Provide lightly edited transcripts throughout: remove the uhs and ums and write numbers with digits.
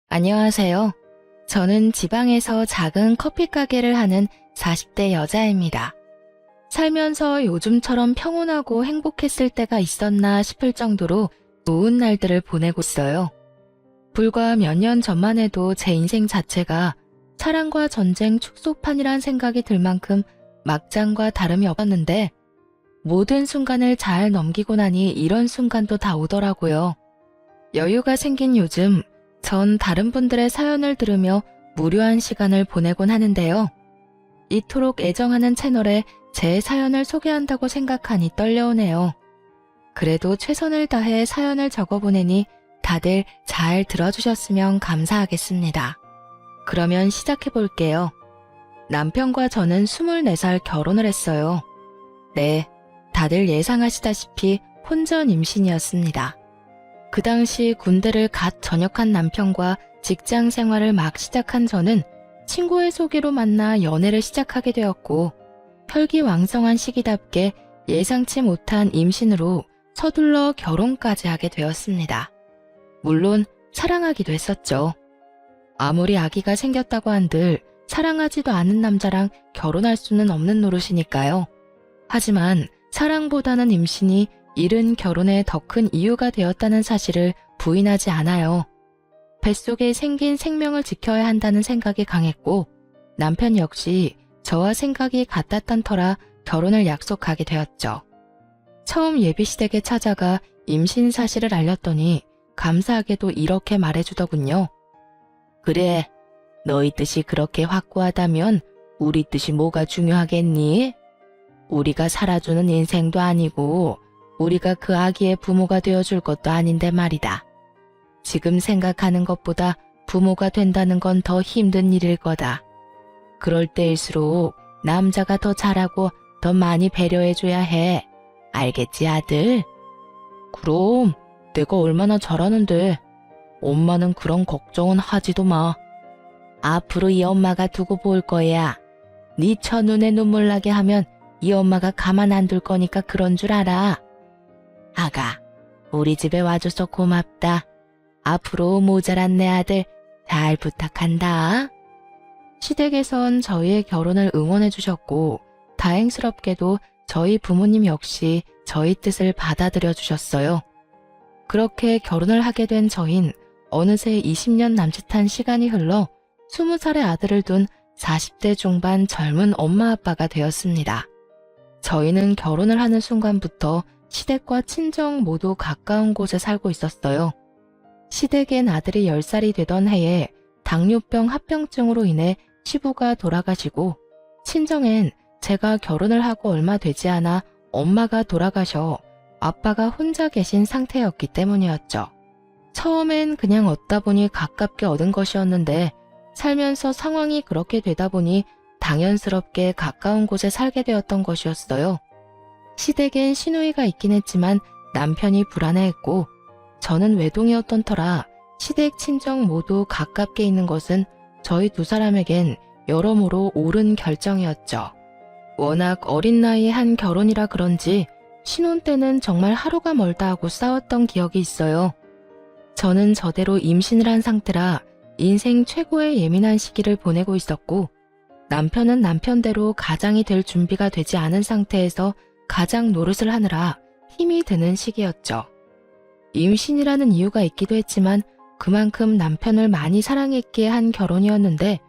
안녕하세요. 저는 지방에서 작은 커피 가게를 하는 40대 여자입니다. 살면서 요즘처럼 평온하고 행복했을 때가 있었나 싶을 정도로 좋은 날들을 보내고 있어요. 불과 몇 년 전만 해도 제 인생 자체가 사랑과 전쟁 축소판이란 생각이 들 만큼 막장과 다름이 없었는데 모든 순간을 잘 넘기고 나니 이런 순간도 다 오더라고요. 여유가 생긴 요즘 전 다른 분들의 사연을 들으며 무료한 시간을 보내곤 하는데요. 이토록 애정하는 채널에 제 사연을 소개한다고 생각하니 떨려오네요. 그래도 최선을 다해 사연을 적어보내니 다들 잘 들어주셨으면 감사하겠습니다. 그러면 시작해볼게요. 남편과 저는 24살 결혼을 했어요. 네, 다들 예상하시다시피 혼전 임신이었습니다. 그 당시 군대를 갓 전역한 남편과 직장 생활을 막 시작한 저는 친구의 소개로 만나 연애를 시작하게 되었고 혈기왕성한 시기답게 예상치 못한 임신으로 서둘러 결혼까지 하게 되었습니다. 물론 사랑하기도 했었죠. 아무리 아기가 생겼다고 한들 사랑하지도 않은 남자랑 결혼할 수는 없는 노릇이니까요. 하지만 사랑보다는 임신이 이른 결혼에 더 큰 이유가 되었다는 사실을 부인하지 않아요. 뱃속에 생긴 생명을 지켜야 한다는 생각이 강했고 남편 역시 저와 생각이 같았던 터라 결혼을 약속하게 되었죠. 처음 예비시댁에 찾아가 임신 사실을 알렸더니 감사하게도 이렇게 말해주더군요. 그래, 너희 뜻이 그렇게 확고하다면 우리 뜻이 뭐가 중요하겠니? 우리가 살아주는 인생도 아니고 우리가 그 아기의 부모가 되어줄 것도 아닌데 말이다. 지금 생각하는 것보다 부모가 된다는 건 더 힘든 일일 거다. 그럴 때일수록 남자가 더 잘하고 더 많이 배려해줘야 해. 알겠지, 아들? 그럼 내가 얼마나 잘하는데. 엄마는 그런 걱정은 하지도 마. 앞으로 이 엄마가 두고 볼 거야. 네 첫눈에 눈물 나게 하면 이 엄마가 가만 안 둘 거니까 그런 줄 알아. 아가, 우리 집에 와줘서 고맙다. 앞으로 모자란 내 아들 잘 부탁한다. 시댁에선 저희의 결혼을 응원해 주셨고 다행스럽게도 저희 부모님 역시 저희 뜻을 받아들여 주셨어요. 그렇게 결혼을 하게 된 저흰 어느새 20년 남짓한 시간이 흘러 20살의 아들을 둔 40대 중반 젊은 엄마 아빠가 되었습니다. 저희는 결혼을 하는 순간부터 시댁과 친정 모두 가까운 곳에 살고 있었어요. 시댁엔 아들이 10살이 되던 해에 당뇨병 합병증으로 인해 시부가 돌아가시고 친정엔 제가 결혼을 하고 얼마 되지 않아 엄마가 돌아가셔 아빠가 혼자 계신 상태였기 때문이었죠. 처음엔 그냥 얻다 보니 가깝게 얻은 것이었는데 살면서 상황이 그렇게 되다 보니 당연스럽게 가까운 곳에 살게 되었던 것이었어요. 시댁엔 시누이가 있긴 했지만 남편이 불안해했고 저는 외동이었던 터라 시댁 친정 모두 가깝게 있는 것은 저희 두 사람에겐 여러모로 옳은 결정이었죠. 워낙 어린 나이에 한 결혼이라 그런지 신혼 때는 정말 하루가 멀다 하고 싸웠던 기억이 있어요. 저는 저대로 임신을 한 상태라 인생 최고의 예민한 시기를 보내고 있었고 남편은 남편대로 가장이 될 준비가 되지 않은 상태에서 가장 노릇을 하느라 힘이 드는 시기였죠. 임신이라는 이유가 있기도 했지만 그만큼 남편을 많이 사랑했기에 한 결혼이었는데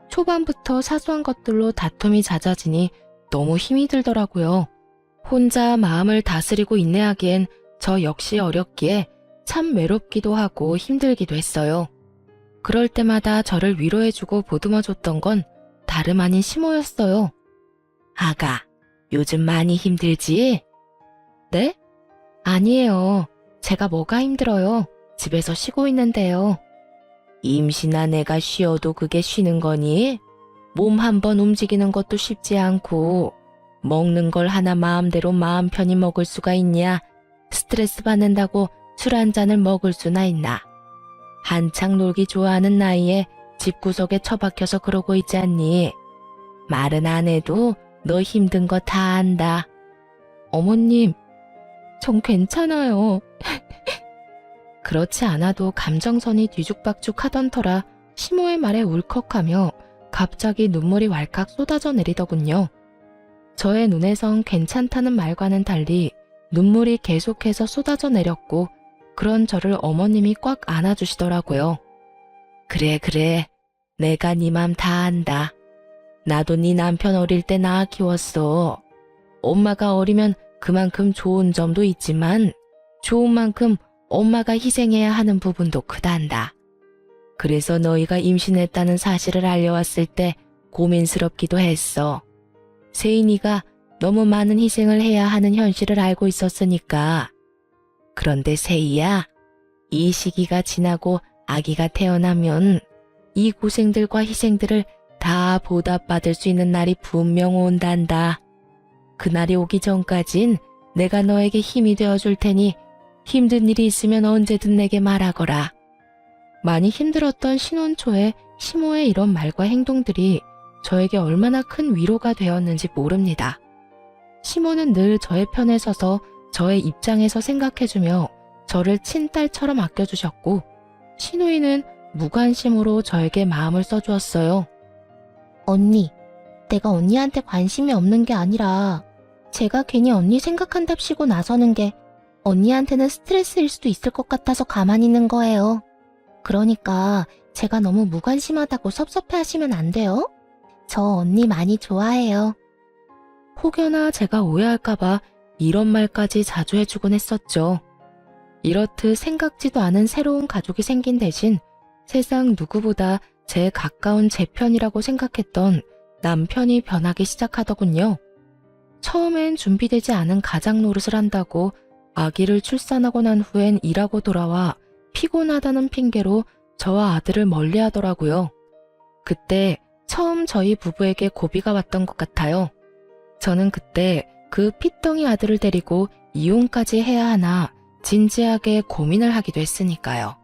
초반부터 사소한 것들로 다툼이 잦아지니 너무 힘이 들더라고요. 혼자 마음을 다스리고 인내하기엔 저 역시 어렵기에 참 외롭기도 하고 힘들기도 했어요. 그럴 때마다 저를 위로해주고 보듬어줬던 건 다름 아닌 시모였어요. 아가, 요즘 많이 힘들지? 네? 아니에요. 제가 뭐가 힘들어요. 집에서 쉬고 있는데요. 임신한 애가 쉬어도 그게 쉬는 거니? 몸 한번 움직이는 것도 쉽지 않고 먹는 걸 하나 마음대로 마음 편히 먹을 수가 있냐? 스트레스 받는다고 술 한 잔을 먹을 수나 있나? 한창 놀기 좋아하는 나이에 집구석에 처박혀서 그러고 있지 않니? 말은 안 해도 너 힘든 거 다 안다. 어머님, 전 괜찮아요. 그렇지 않아도 감정선이 뒤죽박죽 하던 터라 시모의 말에 울컥하며 갑자기 눈물이 왈칵 쏟아져 내리더군요. 저의 눈에선 괜찮다는 말과는 달리 눈물이 계속해서 쏟아져 내렸고 그런 저를 어머님이 꽉 안아주시더라고요. 그래. 내가 네 맘 다 안다. 나도 네 남편 어릴 때 낳아 키웠어. 엄마가 어리면 그만큼 좋은 점도 있지만 좋은 만큼 엄마가 희생해야 하는 부분도 크단다. 그래서 너희가 임신했다는 사실을 알려왔을 때 고민스럽기도 했어. 세인이가 너무 많은 희생을 해야 하는 현실을 알고 있었으니까. 그런데 세이야, 이 시기가 지나고 아기가 태어나면 이 고생들과 희생들을 다 보답받을 수 있는 날이 분명 온단다. 그날이 오기 전까진 내가 너에게 힘이 되어줄 테니 힘든 일이 있으면 언제든 내게 말하거라. 많이 힘들었던 신혼 초에 시모의 이런 말과 행동들이 저에게 얼마나 큰 위로가 되었는지 모릅니다. 시모는 늘 저의 편에 서서 저의 입장에서 생각해주며 저를 친딸처럼 아껴주셨고 시누이는 무관심으로 저에게 마음을 써주었어요. 언니, 내가 언니한테 관심이 없는 게 아니라 제가 괜히 언니 생각한답시고 나서는 게 언니한테는 스트레스일 수도 있을 것 같아서 가만히 있는 거예요. 그러니까 제가 너무 무관심하다고 섭섭해하시면 안 돼요? 저 언니 많이 좋아해요. 혹여나 제가 오해할까봐 이런 말까지 자주 해주곤 했었죠. 이렇듯 생각지도 않은 새로운 가족이 생긴 대신 세상 누구보다 제 가까운 제 편이라고 생각했던 남편이 변하기 시작하더군요. 처음엔 준비되지 않은 가장 노릇을 한다고 아기를 출산하고 난 후엔 일하고 돌아와 피곤하다는 핑계로 저와 아들을 멀리하더라고요. 그때 처음 저희 부부에게 고비가 왔던 것 같아요. 저는 그때 그 핏덩이 아들을 데리고 이혼까지 해야 하나 진지하게 고민을 하기도 했으니까요.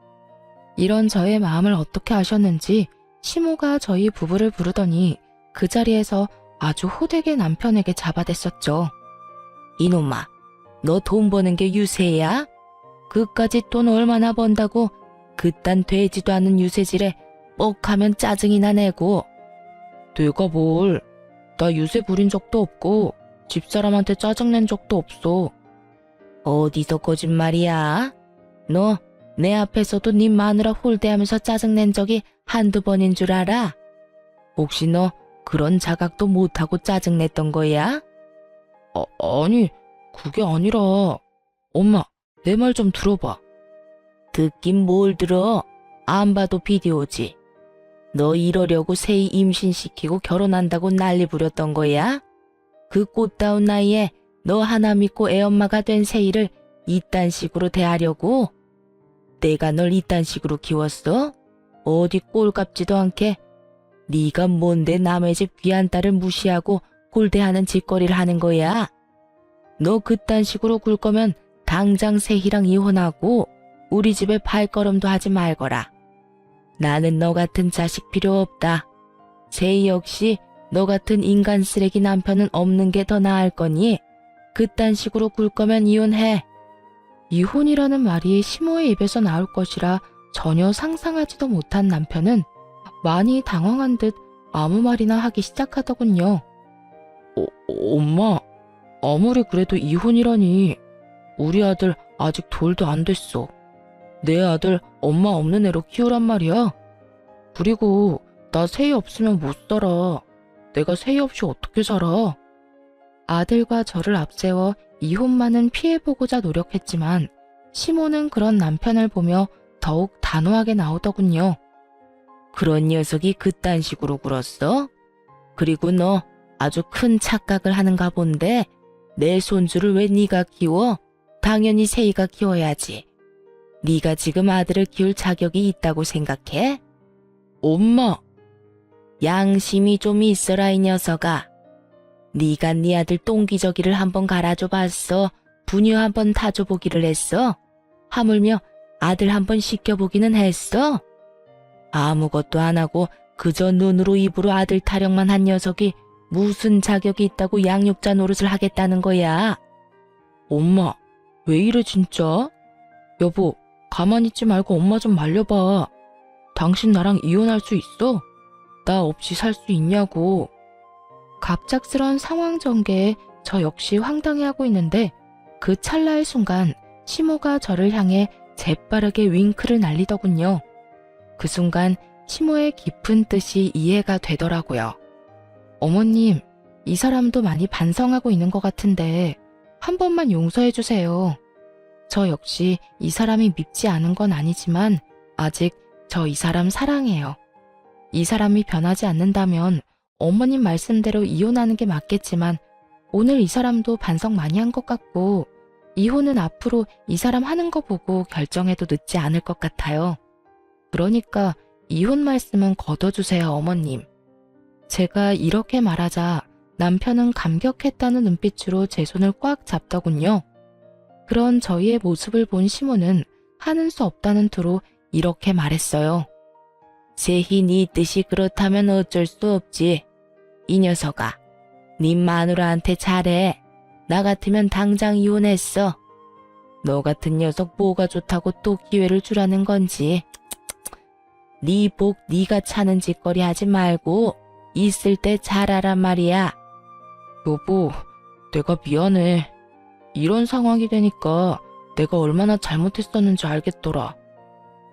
이런 저의 마음을 어떻게 아셨는지 시모가 저희 부부를 부르더니 그 자리에서 아주 호되게 남편에게 잡아댔었죠. 이놈아, 너 돈 버는 게 유세야? 그까짓 돈 얼마나 번다고 그딴 되지도 않은 유세질에 뻑하면 짜증이나 내고. 내가 뭘, 나 유세 부린 적도 없고 집사람한테 짜증낸 적도 없어. 어디서 거짓말이야? 너 내 앞에서도 네 마누라 홀대하면서 짜증낸 적이 한두 번인 줄 알아? 혹시 너 그런 자각도 못하고 짜증냈던 거야? 아니, 그게 아니라. 엄마, 내 말 좀 들어봐. 듣긴 뭘 들어? 안 봐도 비디오지. 너 이러려고 세이 임신시키고 결혼한다고 난리 부렸던 거야? 그 꽃다운 나이에 너 하나 믿고 애엄마가 된 세이를 이딴 식으로 대하려고? 내가 널 이딴 식으로 키웠어? 어디 꼴값지도 않게? 네가 뭔데 남의 집 귀한 딸을 무시하고 홀대하는 짓거리를 하는 거야? 너 그딴 식으로 굴 거면 당장 세희랑 이혼하고 우리 집에 발걸음도 하지 말거라. 나는 너 같은 자식 필요 없다. 세희 역시 너 같은 인간 쓰레기 남편은 없는 게 더 나을 거니 그딴 식으로 굴 거면 이혼해. 이혼이라는 말이 시모의 입에서 나올 것이라 전혀 상상하지도 못한 남편은 많이 당황한 듯 아무 말이나 하기 시작하더군요. 엄마, 아무리 그래도 이혼이라니. 우리 아들 아직 돌도 안 됐어. 내 아들 엄마 없는 애로 키우란 말이야. 그리고 나 세희 없으면 못 살아. 내가 세희 없이 어떻게 살아? 아들과 저를 앞세워 이혼만은 피해보고자 노력했지만 시모는 그런 남편을 보며 더욱 단호하게 나오더군요. 그런 녀석이 그딴 식으로 굴었어? 그리고 너 아주 큰 착각을 하는가 본데 내 손주를 왜 네가 키워? 당연히 세희가 키워야지. 네가 지금 아들을 키울 자격이 있다고 생각해? 엄마! 양심이 좀 있어라 이 녀석아. 네가 네 아들 똥기저귀를 한번 갈아줘 봤어? 분유 한번 타줘 보기를 했어? 하물며 아들 한번 씻겨보기는 했어? 아무것도 안 하고 그저 눈으로 입으로 아들 타령만 한 녀석이 무슨 자격이 있다고 양육자 노릇을 하겠다는 거야? 엄마, 왜 이래 진짜? 여보, 가만히 있지 말고 엄마 좀 말려봐. 당신 나랑 이혼할 수 있어? 나 없이 살 수 있냐고. 갑작스런 상황 전개에 저 역시 황당해하고 있는데 그 찰나의 순간 시모가 저를 향해 재빠르게 윙크를 날리더군요. 그 순간 시모의 깊은 뜻이 이해가 되더라고요. 어머님, 이 사람도 많이 반성하고 있는 것 같은데 한 번만 용서해 주세요. 저 역시 이 사람이 밉지 않은 건 아니지만 아직 저 이 사람 사랑해요. 이 사람이 변하지 않는다면 어머님 말씀대로 이혼하는 게 맞겠지만 오늘 이 사람도 반성 많이 한 것 같고 이혼은 앞으로 이 사람 하는 거 보고 결정해도 늦지 않을 것 같아요. 그러니까 이혼 말씀은 거둬주세요, 어머님. 제가 이렇게 말하자 남편은 감격했다는 눈빛으로 제 손을 꽉 잡더군요. 그런 저희의 모습을 본 시모는 하는 수 없다는 투로 이렇게 말했어요. 세희 네 뜻이 그렇다면 어쩔 수 없지. 이 녀석아, 네 마누라한테 잘해. 나 같으면 당장 이혼했어. 너 같은 녀석 뭐가 좋다고 또 기회를 주라는 건지. 네 복 네가 차는 짓거리 하지 말고 있을 때 잘하란 말이야. 여보, 내가 미안해. 이런 상황이 되니까 내가 얼마나 잘못했었는지 알겠더라.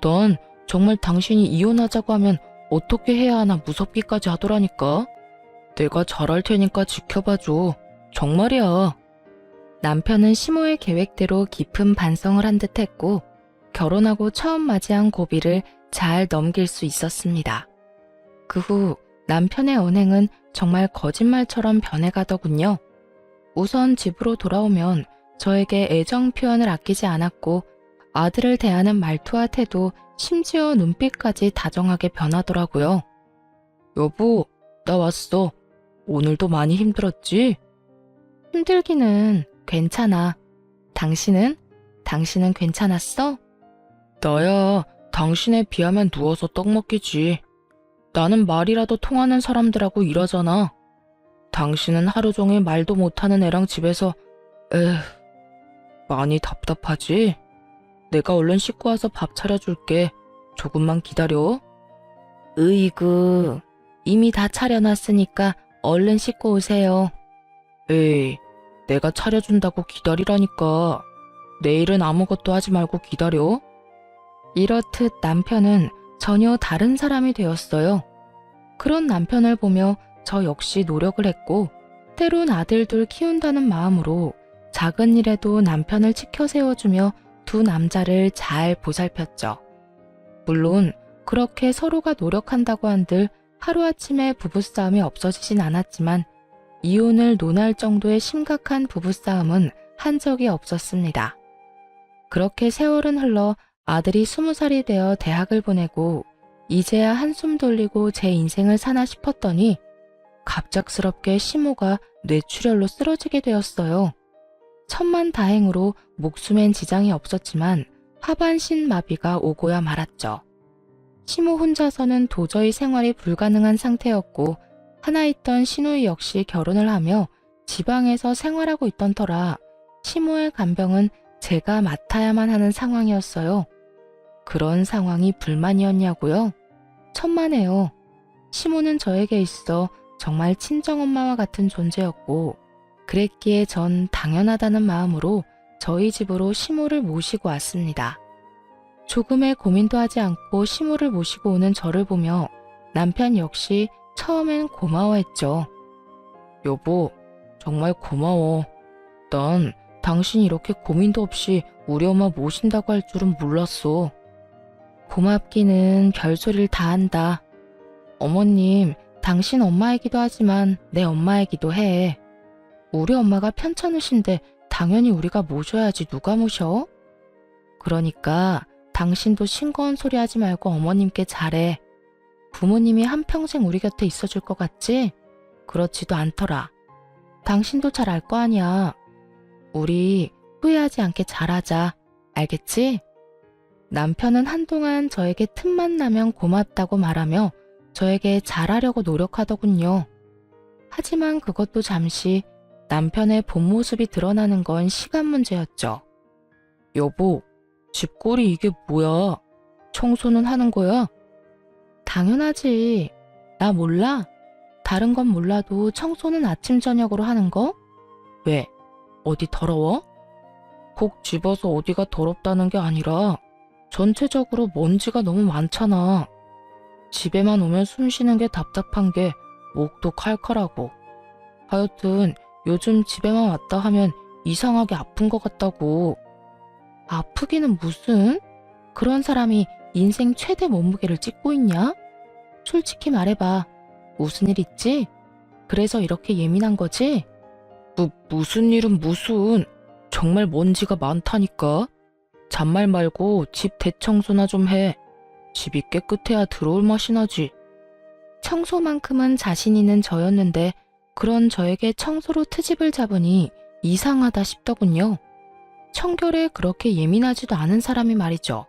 넌 정말 당신이 이혼하자고 하면 어떻게 해야 하나 무섭기까지 하더라니까. 내가 잘할 테니까 지켜봐줘. 정말이야. 남편은 시모의 계획대로 깊은 반성을 한 듯 했고 결혼하고 처음 맞이한 고비를 잘 넘길 수 있었습니다. 그 후 남편의 언행은 정말 거짓말처럼 변해가더군요. 우선 집으로 돌아오면 저에게 애정 표현을 아끼지 않았고 아들을 대하는 말투와 태도, 심지어 눈빛까지 다정하게 변하더라고요. 여보, 나 왔어. 오늘도 많이 힘들었지? 힘들기는 괜찮아. 당신은? 당신은 괜찮았어? 나야 당신에 비하면 누워서 떡 먹기지. 나는 말이라도 통하는 사람들하고 일하잖아. 당신은 하루 종일 말도 못하는 애랑 집에서 많이 답답하지? 내가 얼른 씻고 와서 밥 차려줄게. 조금만 기다려. 으이구, 이미 다 차려놨으니까 얼른 씻고 오세요. 에이, 내가 차려준다고 기다리라니까. 내일은 아무것도 하지 말고 기다려. 이렇듯 남편은 전혀 다른 사람이 되었어요. 그런 남편을 보며 저 역시 노력을 했고 때론 아들 둘 키운다는 마음으로 작은 일에도 남편을 치켜 세워주며 두 남자를 잘 보살폈죠. 물론 그렇게 서로가 노력한다고 한들 하루아침에 부부싸움이 없어지진 않았지만 이혼을 논할 정도의 심각한 부부싸움은 한 적이 없었습니다. 그렇게 세월은 흘러 아들이 20살이 되어 대학을 보내고 이제야 한숨 돌리고 제 인생을 사나 싶었더니 갑작스럽게 시모가 뇌출혈로 쓰러지게 되었어요. 천만다행으로 목숨엔 지장이 없었지만 하반신 마비가 오고야 말았죠. 시모 혼자서는 도저히 생활이 불가능한 상태였고 하나 있던 시누이 역시 결혼을 하며 지방에서 생활하고 있던 터라 시모의 간병은 제가 맡아야만 하는 상황이었어요. 그런 상황이 불만이었냐고요? 천만에요. 시모는 저에게 있어 정말 친정엄마와 같은 존재였고 그랬기에 전 당연하다는 마음으로 저희 집으로 시모를 모시고 왔습니다. 조금의 고민도 하지 않고 시모를 모시고 오는 저를 보며 남편 역시 처음엔 고마워했죠. 여보, 정말 고마워. 난 당신이 이렇게 고민도 없이 우리 엄마 모신다고 할 줄은 몰랐어. 고맙기는 별소리를 다 한다. 어머님, 당신 엄마이기도 하지만 내 엄마이기도 해. 우리 엄마가 편찮으신데 당연히 우리가 모셔야지 누가 모셔? 그러니까 당신도 싱거운 소리 하지 말고 어머님께 잘해. 부모님이 한평생 우리 곁에 있어줄 것 같지? 그렇지도 않더라. 당신도 잘 알 거 아니야. 우리 후회하지 않게 잘하자. 알겠지? 남편은 한동안 저에게 틈만 나면 고맙다고 말하며 저에게 잘하려고 노력하더군요. 하지만 그것도 잠시 남편의 본 모습이 드러나는 건 시간 문제였죠. 여보, 집 꼴이 이게 뭐야? 청소는 하는 거야? 당연하지. 나 몰라? 다른 건 몰라도 청소는 아침 저녁으로 하는 거? 왜? 어디 더러워? 꼭 집어서 어디가 더럽다는 게 아니라 전체적으로 먼지가 너무 많잖아. 집에만 오면 숨 쉬는 게 답답한 게 목도 칼칼하고. 하여튼 요즘 집에만 왔다 하면 이상하게 아픈 것 같다고. 아프기는 무슨? 그런 사람이 인생 최대 몸무게를 찢고 있냐? 솔직히 말해봐. 무슨 일 있지? 그래서 이렇게 예민한 거지? 무슨 일은 무슨. 정말 먼지가 많다니까. 잔말 말고 집 대청소나 좀 해. 집이 깨끗해야 들어올 맛이 나지. 청소만큼은 자신 있는 저였는데 그런 저에게 청소로 트집을 잡으니 이상하다 싶더군요. 청결에 그렇게 예민하지도 않은 사람이 말이죠.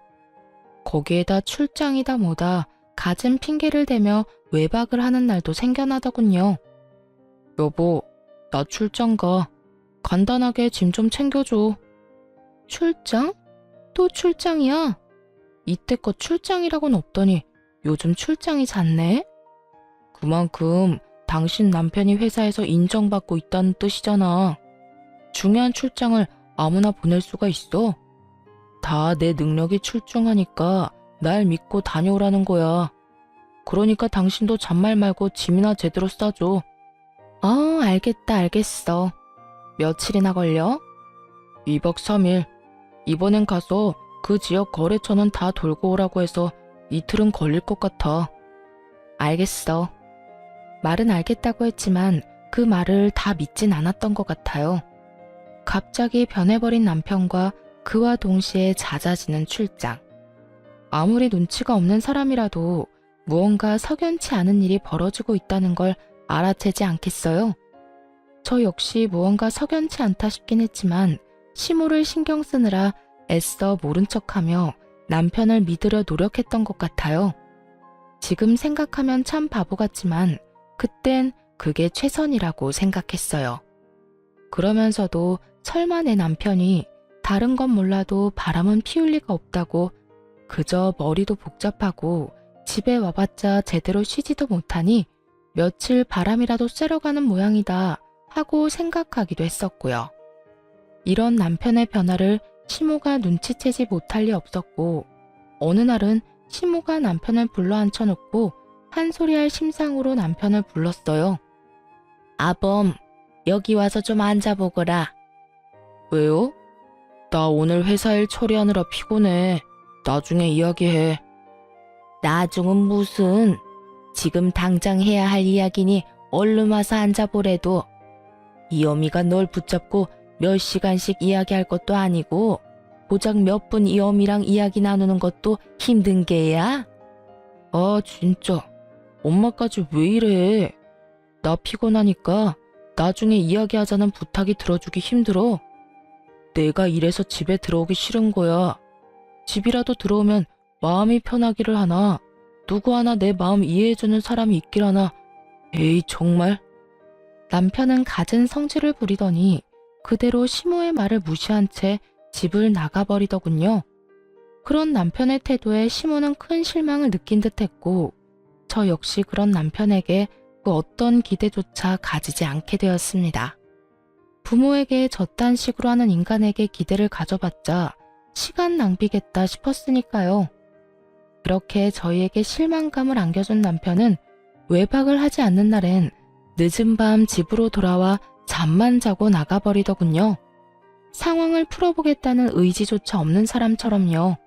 거기에다 출장이다 뭐다 갖은 핑계를 대며 외박을 하는 날도 생겨나더군요. 여보, 나 출장 가. 간단하게 짐 좀 챙겨줘. 출장? 또 출장이야? 이때껏 출장이라고는 없더니 요즘 출장이 잦네? 그만큼 당신 남편이 회사에서 인정받고 있다는 뜻이잖아. 중요한 출장을 아무나 보낼 수가 있어? 다 내 능력이 출중하니까 날 믿고 다녀오라는 거야. 그러니까 당신도 잔말 말고 짐이나 제대로 싸줘. 알겠다, 알겠어. 며칠이나 걸려? 2박 3일. 이번엔 가서 그 지역 거래처는 다 돌고 오라고 해서 이틀은 걸릴 것 같아. 알겠어. 말은 알겠다고 했지만 그 말을 다 믿진 않았던 것 같아요. 갑자기 변해버린 남편과 그와 동시에 잦아지는 출장. 아무리 눈치가 없는 사람이라도 무언가 석연치 않은 일이 벌어지고 있다는 걸 알아채지 않겠어요? 저 역시 무언가 석연치 않다 싶긴 했지만 시모를 신경 쓰느라 애써 모른 척하며 남편을 믿으려 노력했던 것 같아요. 지금 생각하면 참 바보 같지만 그땐 그게 최선이라고 생각했어요. 그러면서도 설마 내 남편이 다른 건 몰라도 바람은 피울 리가 없다고 그저 머리도 복잡하고 집에 와봤자 제대로 쉬지도 못하니 며칠 바람이라도 쐬러 가는 모양이다 하고 생각하기도 했었고요. 이런 남편의 변화를 시모가 눈치채지 못할 리 없었고 어느 날은 시모가 남편을 불러 앉혀놓고 한 소리 할 심상으로 남편을 불렀어요. 아범, 여기 와서 좀 앉아보거라. 왜요? 나 오늘 회사 일 처리하느라 피곤해. 나중에 이야기해. 나중은 무슨? 지금 당장 해야 할 이야기니 얼른 와서 앉아보래도. 이 어미가 널 붙잡고 몇 시간씩 이야기할 것도 아니고 고작 몇 분 이 어미랑 이야기 나누는 것도 힘든 게야? 아 진짜 엄마까지 왜 이래? 나 피곤하니까 나중에 이야기하자는 부탁이 들어주기 힘들어. 내가 이래서 집에 들어오기 싫은 거야. 집이라도 들어오면 마음이 편하기를 하나 누구 하나 내 마음 이해해주는 사람이 있길 하나. 에이 정말. 남편은 갖은 성질을 부리더니 그대로 시모의 말을 무시한 채 집을 나가버리더군요. 그런 남편의 태도에 시모는 큰 실망을 느낀 듯했고 저 역시 그런 남편에게 그 어떤 기대조차 가지지 않게 되었습니다. 부모에게 저딴 식으로 하는 인간에게 기대를 가져봤자 시간 낭비겠다 싶었으니까요. 그렇게 저희에게 실망감을 안겨준 남편은 외박을 하지 않는 날엔 늦은 밤 집으로 돌아와 잠만 자고 나가버리더군요. 상황을 풀어보겠다는 의지조차 없는 사람처럼요.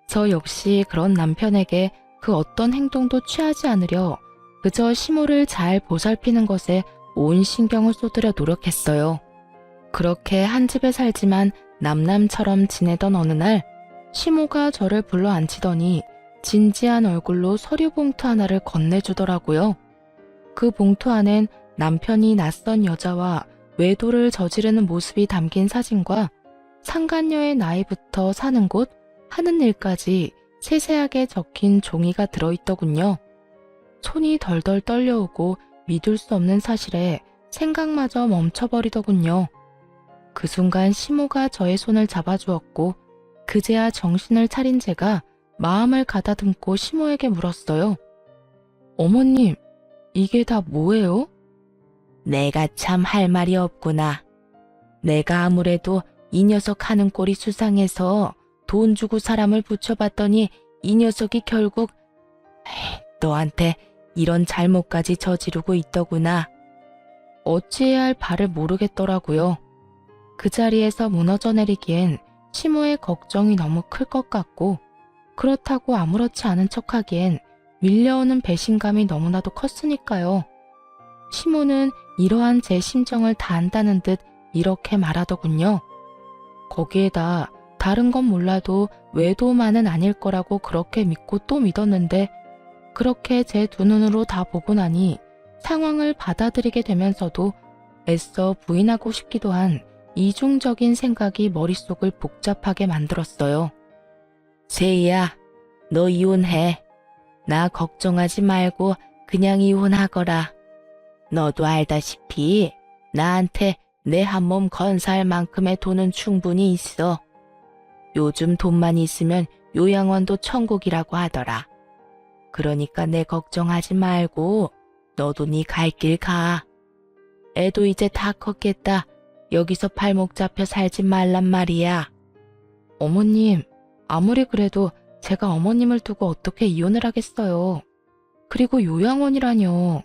저 역시 그런 남편에게 그 어떤 행동도 취하지 않으려 그저 시모를 잘 보살피는 것에 온 신경을 쏟으려 노력했어요. 그렇게 한 집에 살지만 남남처럼 지내던 어느 날 시모가 저를 불러 앉히더니 진지한 얼굴로 서류 봉투 하나를 건네주더라고요. 그 봉투 안엔 남편이 낯선 여자와 외도를 저지르는 모습이 담긴 사진과 상간녀의 나이부터 사는 곳, 하는 일까지 세세하게 적힌 종이가 들어있더군요. 손이 덜덜 떨려오고 믿을 수 없는 사실에 생각마저 멈춰버리더군요. 그 순간 시모가 저의 손을 잡아주었고 그제야 정신을 차린 제가 마음을 가다듬고 시모에게 물었어요. 어머님, 이게 다 뭐예요? 내가 참 할 말이 없구나. 내가 아무래도 이 녀석 하는 꼴이 수상해서 돈 주고 사람을 붙여봤더니 이 녀석이 결국 너한테 이런 잘못까지 저지르고 있더구나. 어찌해야 할 바를 모르겠더라고요. 그 자리에서 무너져 내리기엔 시모의 걱정이 너무 클 것 같고 그렇다고 아무렇지 않은 척하기엔 밀려오는 배신감이 너무나도 컸으니까요. 시모는 이러한 제 심정을 다 안다는 듯 이렇게 말하더군요. 거기에다 다른 건 몰라도 외도만은 아닐 거라고 그렇게 믿고 또 믿었는데 그렇게 제 두 눈으로 다 보고 나니 상황을 받아들이게 되면서도 애써 부인하고 싶기도 한 이중적인 생각이 머릿속을 복잡하게 만들었어요. 세희야, 너 이혼해. 나 걱정하지 말고 그냥 이혼하거라. 너도 알다시피 나한테 내 한 몸 건사할 만큼의 돈은 충분히 있어. 요즘 돈만 있으면 요양원도 천국이라고 하더라. 그러니까 내 걱정하지 말고 너도 네 갈 길 가. 애도 이제 다 컸겠다. 여기서 발목 잡혀 살지 말란 말이야. 어머님, 아무리 그래도 제가 어머님을 두고 어떻게 이혼을 하겠어요. 그리고 요양원이라뇨.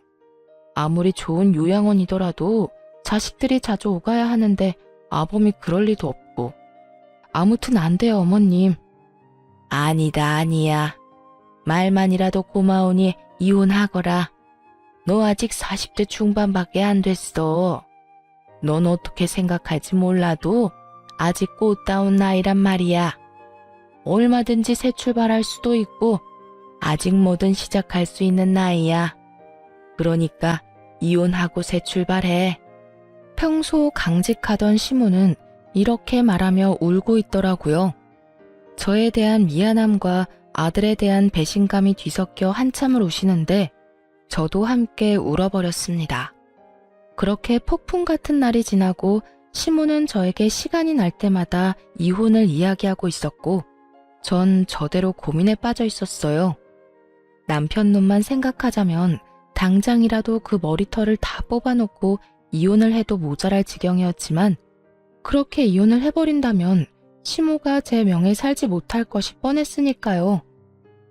아무리 좋은 요양원이더라도 자식들이 자주 오가야 하는데 아범이 그럴 리도 없고. 아무튼 안 돼요, 어머님. 아니다, 아니야. 말만이라도 고마우니 이혼하거라. 너 아직 40대 중반밖에 안 됐어. 넌 어떻게 생각할지 몰라도 아직 꽃다운 나이란 말이야. 얼마든지 새 출발할 수도 있고 아직 뭐든 시작할 수 있는 나이야. 그러니까 이혼하고 새 출발해. 평소 강직하던 시모는 이렇게 말하며 울고 있더라고요. 저에 대한 미안함과 아들에 대한 배신감이 뒤섞여 한참을 우시는데 저도 함께 울어버렸습니다. 그렇게 폭풍 같은 날이 지나고 시모는 저에게 시간이 날 때마다 이혼을 이야기하고 있었고 전 저대로 고민에 빠져 있었어요. 남편 놈만 생각하자면 당장이라도 그 머리털을 다 뽑아놓고 이혼을 해도 모자랄 지경이었지만 그렇게 이혼을 해버린다면 시모가 제 명에 살지 못할 것이 뻔했으니까요.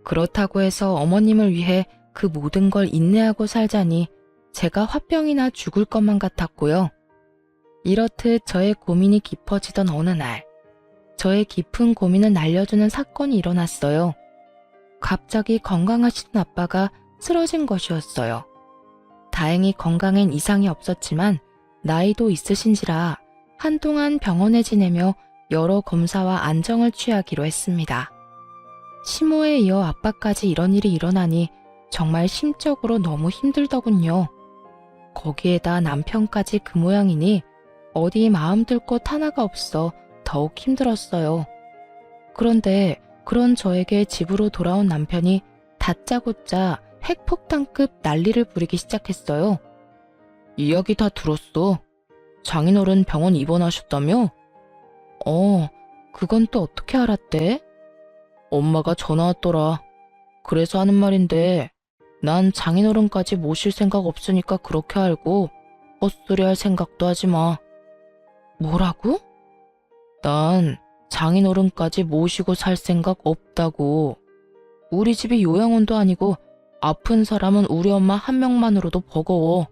그렇다고 해서 어머님을 위해 그 모든 걸 인내하고 살자니 제가 화병이나 죽을 것만 같았고요. 이렇듯 저의 고민이 깊어지던 어느 날, 저의 깊은 고민을 날려주는 사건이 일어났어요. 갑자기 건강하시던 아빠가 쓰러진 것이었어요. 다행히 건강엔 이상이 없었지만 나이도 있으신지라 한동안 병원에 지내며 여러 검사와 안정을 취하기로 했습니다. 시모에 이어 아빠까지 이런 일이 일어나니 정말 심적으로 너무 힘들더군요. 거기에다 남편까지 그 모양이니 어디 마음 들 곳 하나가 없어 더욱 힘들었어요. 그런데 그런 저에게 집으로 돌아온 남편이 다짜고짜 핵폭탄급 난리를 부리기 시작했어요. 이야기 다 들었어. 장인어른 병원 입원하셨다며? 그건 또 어떻게 알았대? 엄마가 전화 왔더라. 그래서 하는 말인데 난 장인어른까지 모실 생각 없으니까 그렇게 알고 헛소리 할 생각도 하지 마. 뭐라고? 난 장인어른까지 모시고 살 생각 없다고. 우리 집이 요양원도 아니고 아픈 사람은 우리 엄마 한 명만으로도 버거워.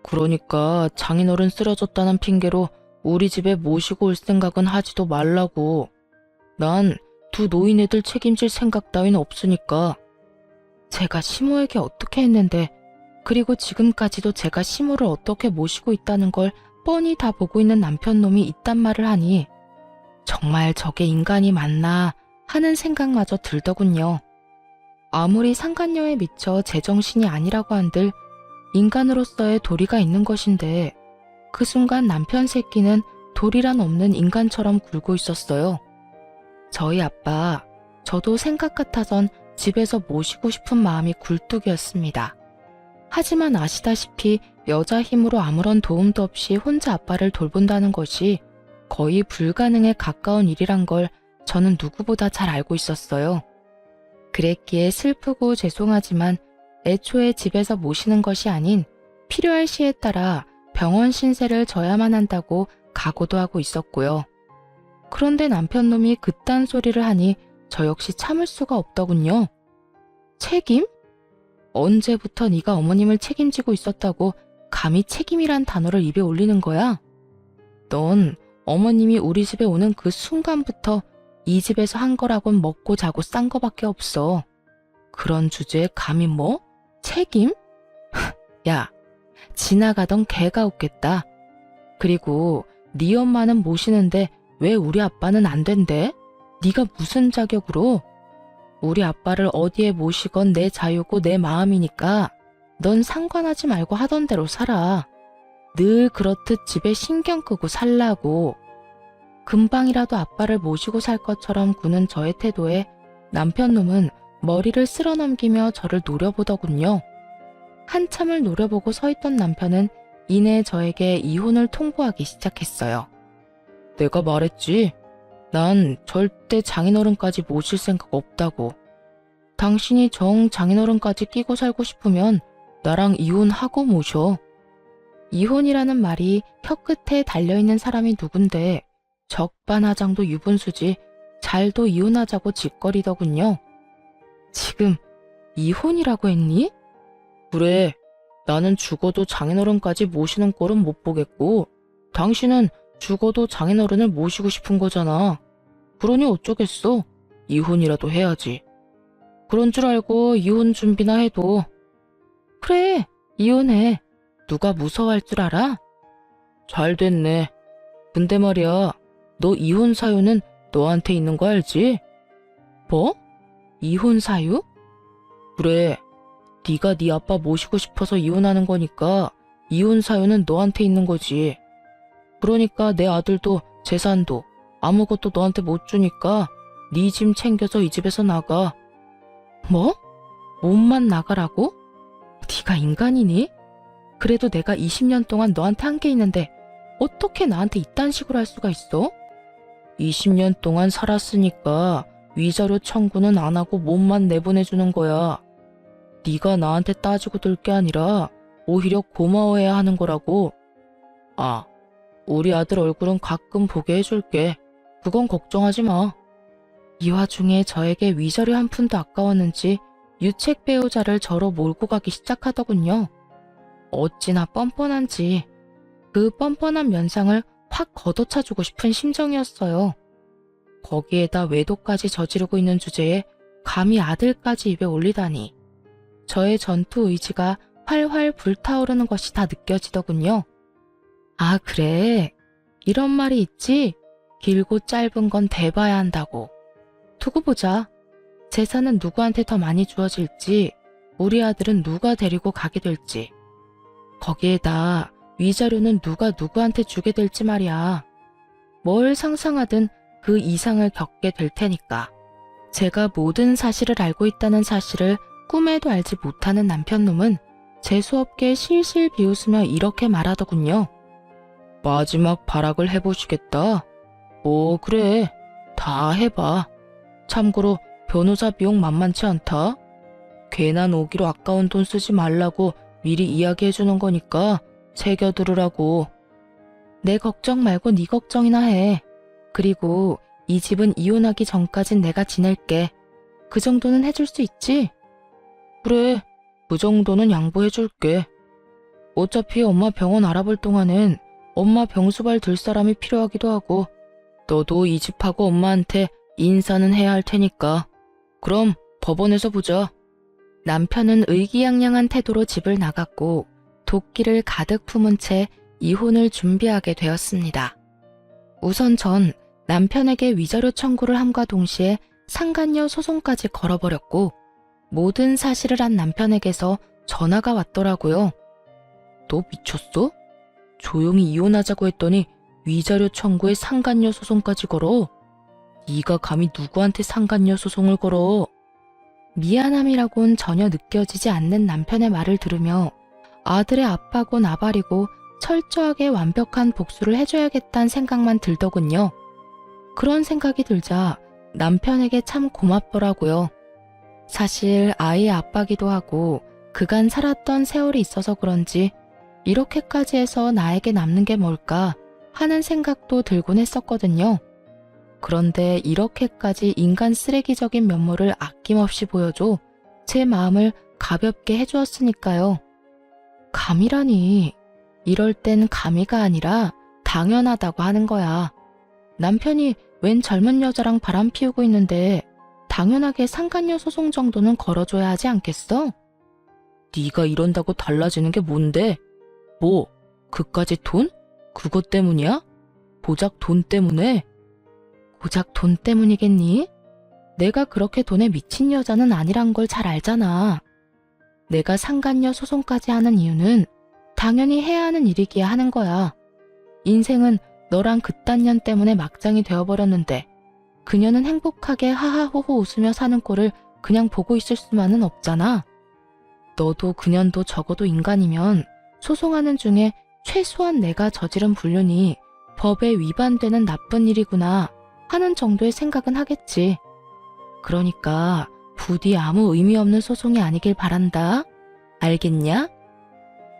그러니까 장인어른 쓰러졌다는 핑계로 우리 집에 모시고 올 생각은 하지도 말라고. 난 두 노인애들 책임질 생각 따윈 없으니까. 제가 시모에게 어떻게 했는데, 그리고 지금까지도 제가 시모를 어떻게 모시고 있다는 걸 뻔히 다 보고 있는 남편놈이 있단 말을 하니 정말 저게 인간이 맞나 하는 생각마저 들더군요. 아무리 상간녀에 미쳐 제정신이 아니라고 한들 인간으로서의 도리가 있는 것인데 그 순간 남편 새끼는 도리란 없는 인간처럼 굴고 있었어요. 저희 아빠, 저도 생각 같아선 집에서 모시고 싶은 마음이 굴뚝이었습니다. 하지만 아시다시피 여자 힘으로 아무런 도움도 없이 혼자 아빠를 돌본다는 것이 거의 불가능에 가까운 일이란 걸 저는 누구보다 잘 알고 있었어요. 그랬기에 슬프고 죄송하지만 애초에 집에서 모시는 것이 아닌 필요할 시에 따라 병원 신세를 져야만 한다고 각오도 하고 있었고요. 그런데 남편놈이 그딴 소리를 하니 저 역시 참을 수가 없더군요. 책임? 언제부터 네가 어머님을 책임지고 있었다고 감히 책임이란 단어를 입에 올리는 거야? 넌 어머님이 우리 집에 오는 그 순간부터 이 집에서 한 거라곤 먹고 자고 싼 거밖에 없어. 그런 주제에 감히 뭐? 책임? 야, 지나가던 개가 웃겠다. 그리고 네 엄마는 모시는데 왜 우리 아빠는 안 된대? 네가 무슨 자격으로? 우리 아빠를 어디에 모시건 내 자유고 내 마음이니까 넌 상관하지 말고 하던 대로 살아. 늘 그렇듯 집에 신경 끄고 살라고. 금방이라도 아빠를 모시고 살 것처럼 구는 저의 태도에 남편놈은 머리를 쓸어넘기며 저를 노려보더군요. 한참을 노려보고 서 있던 남편은 이내 저에게 이혼을 통보하기 시작했어요. 내가 말했지. 난 절대 장인어른까지 모실 생각 없다고. 당신이 정 장인어른까지 끼고 살고 싶으면 나랑 이혼하고 모셔. 이혼이라는 말이 혀끝에 달려있는 사람이 누군데 적반하장도 유분수지 잘도 이혼하자고 짓거리더군요. 지금 이혼이라고 했니? 그래, 나는 죽어도 장인어른까지 모시는 꼴은 못 보겠고 당신은 죽어도 장인어른을 모시고 싶은 거잖아. 그러니 어쩌겠어. 이혼이라도 해야지. 그런 줄 알고 이혼 준비나 해도. 그래, 이혼해. 누가 무서워할 줄 알아? 잘 됐네. 근데 말이야, 너 이혼 사유는 너한테 있는 거 알지? 뭐? 이혼 사유? 그래, 네가 네 아빠 모시고 싶어서 이혼하는 거니까 이혼 사유는 너한테 있는 거지. 그러니까 내 아들도 재산도 아무것도 너한테 못 주니까 네 짐 챙겨서 이 집에서 나가. 뭐? 몸만 나가라고? 네가 인간이니? 그래도 내가 20년 동안 너한테 한 게 있는데 어떻게 나한테 이딴 식으로 할 수가 있어? 20년 동안 살았으니까 위자료 청구는 안 하고 몸만 내보내주는 거야. 네가 나한테 따지고 들 게 아니라 오히려 고마워해야 하는 거라고. 아, 우리 아들 얼굴은 가끔 보게 해줄게. 그건 걱정하지 마. 이 와중에 저에게 위자료 한 푼도 아까웠는지 유책 배우자를 저로 몰고 가기 시작하더군요. 어찌나 뻔뻔한지 그 뻔뻔한 면상을 확 걷어차주고 싶은 심정이었어요. 거기에다 외도까지 저지르고 있는 주제에 감히 아들까지 입에 올리다니. 저의 전투 의지가 활활 불타오르는 것이 다 느껴지더군요. 아, 그래. 이런 말이 있지. 길고 짧은 건 대봐야 한다고. 두고 보자. 재산은 누구한테 더 많이 주어질지, 우리 아들은 누가 데리고 가게 될지, 거기에다 위자료는 누가 누구한테 주게 될지 말이야. 뭘 상상하든 그 이상을 겪게 될 테니까. 제가 모든 사실을 알고 있다는 사실을 꿈에도 알지 못하는 남편놈은 재수없게 실실 비웃으며 이렇게 말하더군요. 마지막 발악을 해보시겠다. 오, 그래. 다 해봐. 참고로 변호사 비용 만만치 않다. 괜한 오기로 아까운 돈 쓰지 말라고 미리 이야기해주는 거니까 새겨들으라고. 내 걱정 말고 네 걱정이나 해. 그리고 이 집은 이혼하기 전까진 내가 지낼게. 그 정도는 해줄 수 있지? 그래, 그 정도는 양보해줄게. 어차피 엄마 병원 알아볼 동안은 엄마 병수발 들 사람이 필요하기도 하고 너도 이 집하고 엄마한테 인사는 해야 할 테니까. 그럼 법원에서 보자. 남편은 의기양양한 태도로 집을 나갔고 도끼를 가득 품은 채 이혼을 준비하게 되었습니다. 우선 전 남편에게 위자료 청구를 함과 동시에 상간녀 소송까지 걸어버렸고 모든 사실을 한 남편에게서 전화가 왔더라고요. 너 미쳤어? 조용히 이혼하자고 했더니 위자료 청구에 상간녀 소송까지 걸어? 네가 감히 누구한테 상간녀 소송을 걸어? 미안함이라곤 전혀 느껴지지 않는 남편의 말을 들으며 아들의 아빠고 나발이고 철저하게 완벽한 복수를 해줘야겠다는 생각만 들더군요. 그런 생각이 들자 남편에게 참 고맙더라고요. 사실 아이의 아빠기도 하고 그간 살았던 세월이 있어서 그런지 이렇게까지 해서 나에게 남는 게 뭘까 하는 생각도 들곤 했었거든요. 그런데 이렇게까지 인간 쓰레기적인 면모를 아낌없이 보여줘 제 마음을 가볍게 해주었으니까요. 감이라니. 이럴 땐 감이가 아니라 당연하다고 하는 거야. 남편이 웬 젊은 여자랑 바람 피우고 있는데 당연하게 상간녀 소송 정도는 걸어줘야 하지 않겠어? 네가 이런다고 달라지는 게 뭔데? 뭐, 그까짓 돈? 그것 때문이야? 고작 돈 때문에? 고작 돈 때문이겠니? 내가 그렇게 돈에 미친 여자는 아니란 걸 잘 알잖아. 내가 상간녀 소송까지 하는 이유는 당연히 해야 하는 일이기야 하는 거야. 인생은 너랑 그딴 년 때문에 막장이 되어버렸는데 그녀는 행복하게 하하호호 웃으며 사는 꼴을 그냥 보고 있을 수만은 없잖아. 너도 그년도 적어도 인간이면 소송하는 중에 최소한 내가 저지른 불륜이 법에 위반되는 나쁜 일이구나 하는 정도의 생각은 하겠지. 그러니까 부디 아무 의미 없는 소송이 아니길 바란다. 알겠냐?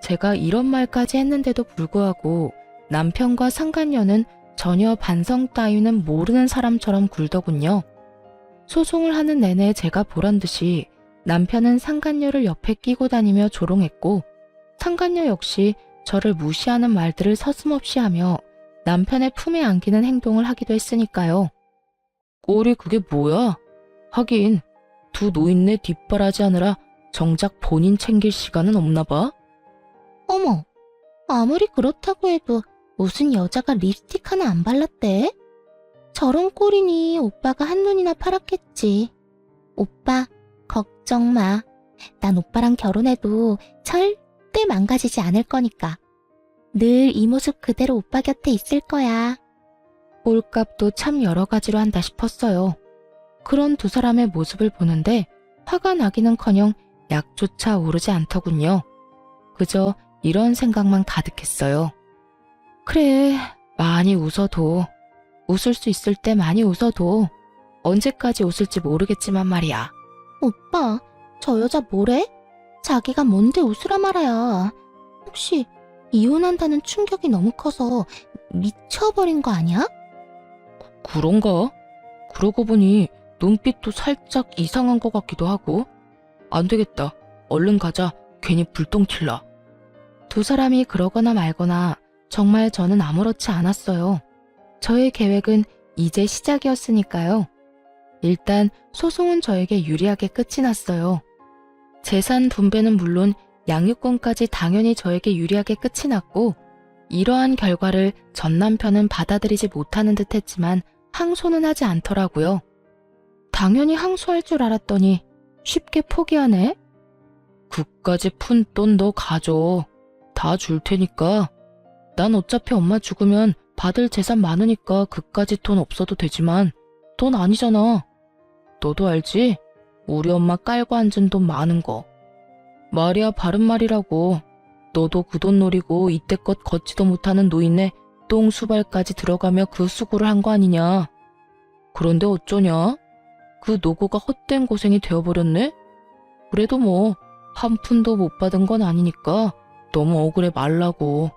제가 이런 말까지 했는데도 불구하고 남편과 상간녀는 전혀 반성 따위는 모르는 사람처럼 굴더군요. 소송을 하는 내내 제가 보란 듯이 남편은 상간녀를 옆에 끼고 다니며 조롱했고 상간녀 역시 저를 무시하는 말들을 서슴없이 하며 남편의 품에 안기는 행동을 하기도 했으니까요. 꼴이 그게 뭐야? 하긴 두 노인네 뒷바라지 하느라 정작 본인 챙길 시간은 없나 봐. 어머, 아무리 그렇다고 해도 무슨 여자가 립스틱 하나 안 발랐대? 저런 꼴이니 오빠가 한눈이나 팔았겠지. 오빠, 걱정 마. 난 오빠랑 결혼해도 절대 망가지지 않을 거니까. 늘 이 모습 그대로 오빠 곁에 있을 거야. 꼴값도 참 여러 가지로 한다 싶었어요. 그런 두 사람의 모습을 보는데 화가 나기는커녕 약조차 오르지 않더군요. 그저 이런 생각만 가득했어요. 그래, 많이 웃어도. 웃을 수 있을 때 많이 웃어도. 언제까지 웃을지 모르겠지만 말이야. 오빠, 저 여자 뭐래? 자기가 뭔데 웃으라 말아야. 혹시 이혼한다는 충격이 너무 커서 미쳐버린 거 아니야? 그런가? 그러고 보니 눈빛도 살짝 이상한 것 같기도 하고. 안 되겠다. 얼른 가자. 괜히 불똥 튈라. 두 사람이 그러거나 말거나 정말 저는 아무렇지 않았어요. 저의 계획은 이제 시작이었으니까요. 일단 소송은 저에게 유리하게 끝이 났어요. 재산 분배는 물론 양육권까지 당연히 저에게 유리하게 끝이 났고 이러한 결과를 전 남편은 받아들이지 못하는 듯 했지만 항소는 하지 않더라고요. 당연히 항소할 줄 알았더니 쉽게 포기하네. 그까지 푼 돈 너 가져. 다 줄 테니까. 난 어차피 엄마 죽으면 받을 재산 많으니까 그까지 돈 없어도 되지만 돈 아니잖아. 너도 알지? 우리 엄마 깔고 앉은 돈 많은 거. 말이야 바른 말이라고. 너도 그 돈 노리고 이때껏 걷지도 못하는 노인네 똥수발까지 들어가며 그 수고를 한 거 아니냐. 그런데 어쩌냐? 그 노고가 헛된 고생이 되어버렸네? 그래도 뭐 한 푼도 못 받은 건 아니니까 너무 억울해 말라고.